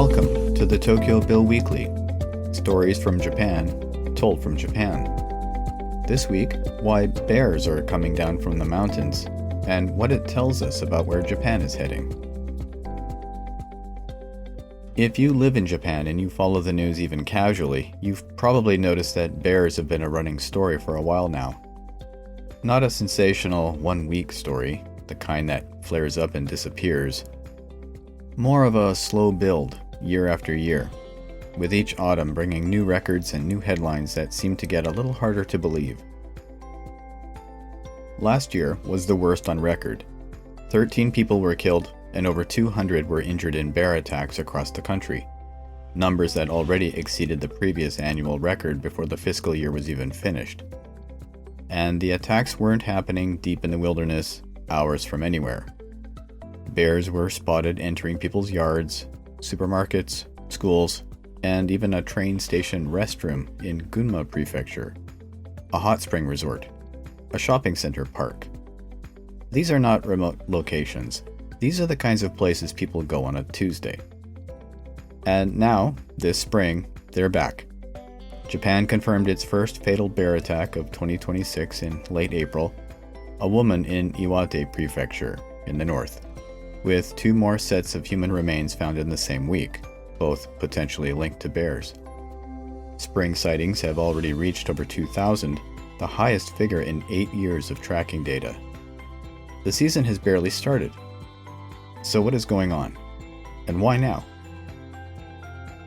Welcome to the TokyoBill Weekly, stories from Japan, told from Japan. This week, why bears are coming down from the mountains, and what it tells us about where Japan is heading. If you live in Japan and you follow the news even casually, you've probably noticed that bears have been a running story for a while now. Not a sensational one-week story, the kind that flares up and disappears. More of a slow build, year after year, with each autumn bringing new records and new headlines that seem to get a little harder to believe. Last year was the worst on record. 13 people were killed and over 200 were injured in bear attacks across the country, numbers that already exceeded the previous annual record before the fiscal year was even finished. And the attacks weren't happening deep in the wilderness, hours from anywhere. Bears were spotted entering people's yards, supermarkets, schools, and even a train station restroom in Gunma Prefecture, a hot spring resort, a shopping center park. These are not remote locations. These are the kinds of places people go on a Tuesday. And now, this spring, they're back. Japan confirmed its first fatal bear attack of 2026 in late April, a woman in Iwate Prefecture in the north, with 2 more sets of human remains found in the same week, both potentially linked to bears. Spring sightings have already reached over 2,000, the highest figure in 8 years of tracking data. The season has barely started. So what is going on? And why now?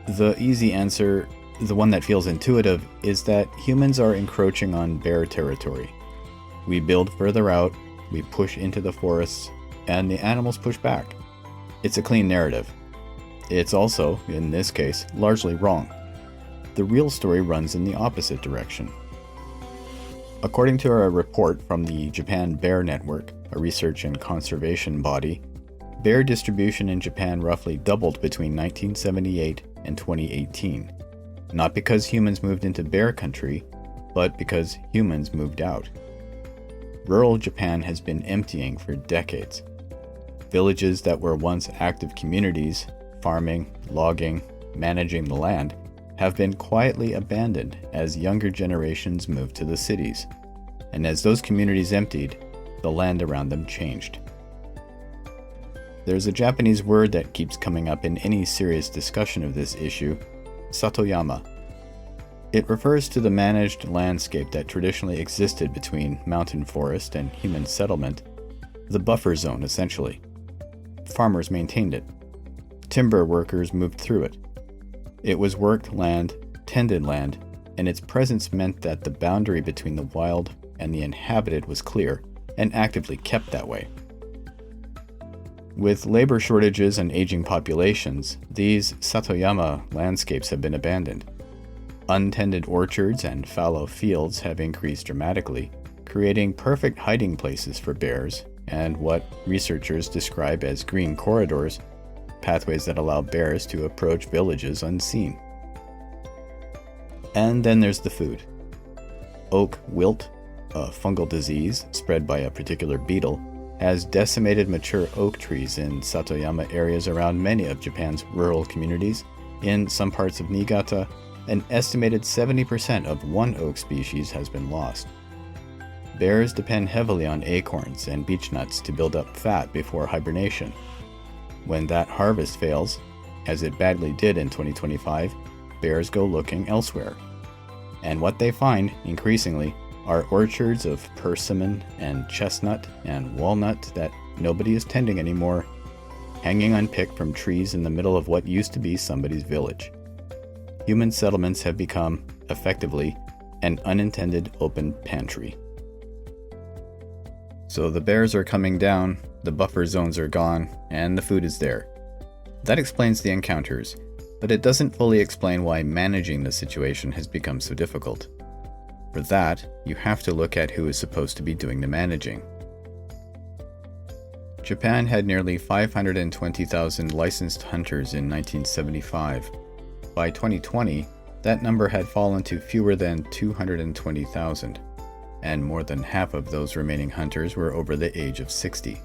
The easy answer, the one that feels intuitive, is that humans are encroaching on bear territory. We build further out, we push into the forests, and the animals push back. It's a clean narrative. It's also, in this case, largely wrong. The real story runs in the opposite direction. According to a report from the Japan Bear Network, a research and conservation body, bear distribution in Japan roughly doubled between 1978 and 2018. Not because humans moved into bear country, but because humans moved out. Rural Japan has been emptying for decades. Villages that were once active communities, farming, logging, managing the land, have been quietly abandoned as younger generations moved to the cities. And as those communities emptied, the land around them changed. There's a Japanese word that keeps coming up in any serious discussion of this issue, satoyama. It refers to the managed landscape that traditionally existed between mountain forest and human settlement, the buffer zone essentially. Farmers maintained it. Timber workers moved through it. It was worked land, tended land, and its presence meant that the boundary between the wild and the inhabited was clear, and actively kept that way. With labor shortages and aging populations, these satoyama landscapes have been abandoned. Untended orchards and fallow fields have increased dramatically, creating perfect hiding places for bears and what researchers describe as green corridors, pathways that allow bears to approach villages unseen. And then there's the food. Oak wilt, a fungal disease spread by a particular beetle, has decimated mature oak trees in satoyama areas around many of Japan's rural communities. In some parts of Niigata, an estimated 70% of one oak species has been lost. Bears depend heavily on acorns and beech nuts to build up fat before hibernation. When that harvest fails, as it badly did in 2025, bears go looking elsewhere. And what they find, increasingly, are orchards of persimmon and chestnut and walnut that nobody is tending anymore, hanging unpicked from trees in the middle of what used to be somebody's village. Human settlements have become, effectively, an unintended open pantry. So the bears are coming down, the buffer zones are gone, and the food is there. That explains the encounters, but it doesn't fully explain why managing the situation has become so difficult. For that, you have to look at who is supposed to be doing the managing. Japan had nearly 520,000 licensed hunters in 1975. By 2020, that number had fallen to fewer than 220,000. And more than half of those remaining hunters were over the age of 60.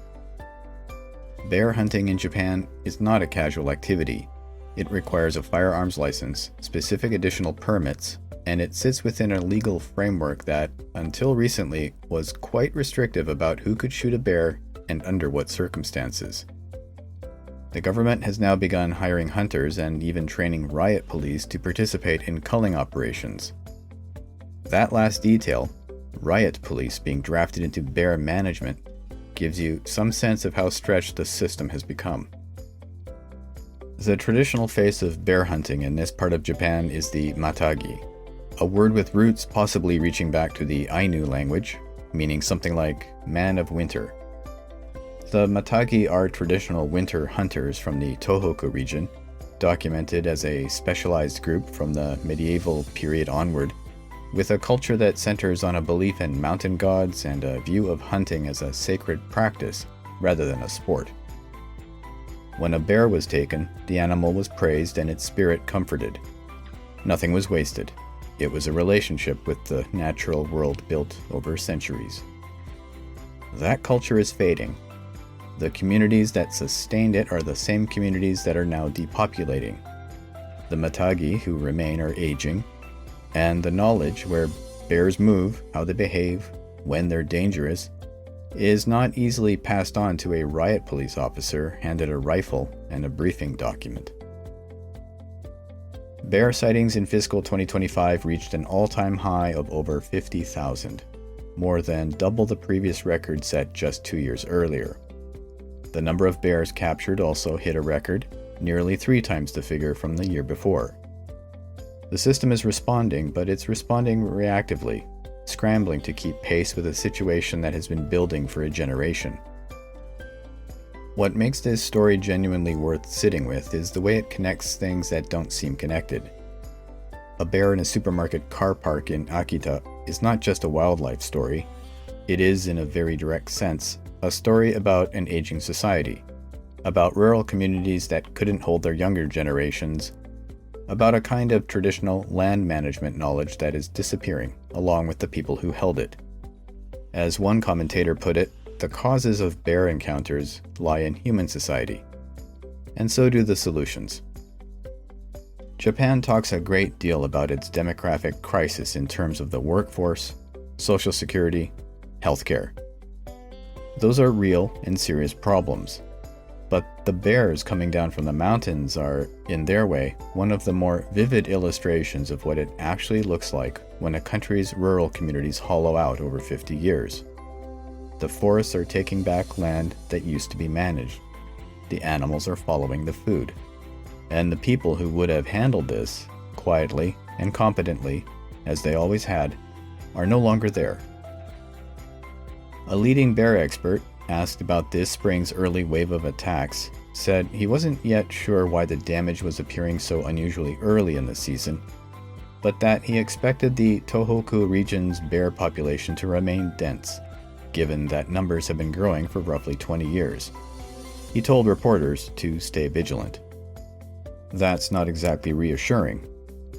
Bear hunting in Japan is not a casual activity. It requires a firearms license, specific additional permits, and it sits within a legal framework that, until recently, was quite restrictive about who could shoot a bear and under what circumstances. The government has now begun hiring hunters and even training riot police to participate in culling operations. That last detail, riot police being drafted into bear management, gives you some sense of how stretched the system has become. The traditional face of bear hunting in this part of Japan is the matagi, a word with roots possibly reaching back to the Ainu language, meaning something like man of winter. The matagi are traditional winter hunters from the Tohoku region, documented as a specialized group from the medieval period onward, with a culture that centers on a belief in mountain gods and a view of hunting as a sacred practice rather than a sport. When a bear was taken, the animal was praised and its spirit comforted. Nothing was wasted. It was a relationship with the natural world built over centuries. That culture is fading. The communities that sustained it are the same communities that are now depopulating. The matagi who remain are aging, and the knowledge where bears move, how they behave, when they're dangerous, is not easily passed on to a riot police officer handed a rifle and a briefing document. Bear sightings in fiscal 2025 reached an all-time high of over 50,000, more than double the previous record set just 2 years earlier. The number of bears captured also hit a record, nearly 3 times the figure from the year before. The system is responding, but it's responding reactively, scrambling to keep pace with a situation that has been building for a generation. What makes this story genuinely worth sitting with is the way it connects things that don't seem connected. A bear in a supermarket car park in Akita is not just a wildlife story. It is, in a very direct sense, a story about an aging society, about rural communities that couldn't hold their younger generations, about a kind of traditional land management knowledge that is disappearing, along with the people who held it. As one commentator put it, the causes of bear encounters lie in human society, and so do the solutions. Japan talks a great deal about its demographic crisis in terms of the workforce, social security, healthcare. Those are real and serious problems. But the bears coming down from the mountains are, in their way, one of the more vivid illustrations of what it actually looks like when a country's rural communities hollow out over 50 years. The forests are taking back land that used to be managed. The animals are following the food. And the people who would have handled this, quietly and competently, as they always had, are no longer there. A leading bear expert, asked about this spring's early wave of attacks, said he wasn't yet sure why the damage was appearing so unusually early in the season, but that he expected the Tohoku region's bear population to remain dense, given that numbers have been growing for roughly 20 years. He told reporters to stay vigilant. That's not exactly reassuring,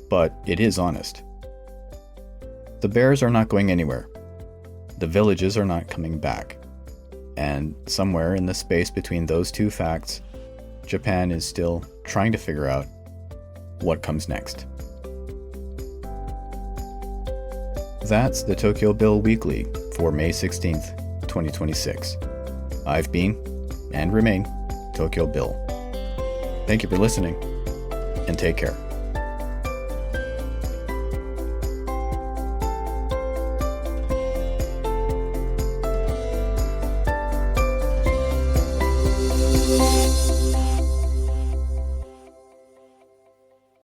but it is honest. The bears are not going anywhere. The villages are not coming back. And somewhere in the space between those two facts, Japan is still trying to figure out what comes next. That's the TokyoBill Weekly for May 16th, 2026. I've been, and remain, Tokyo Bill. Thank you for listening, and take care.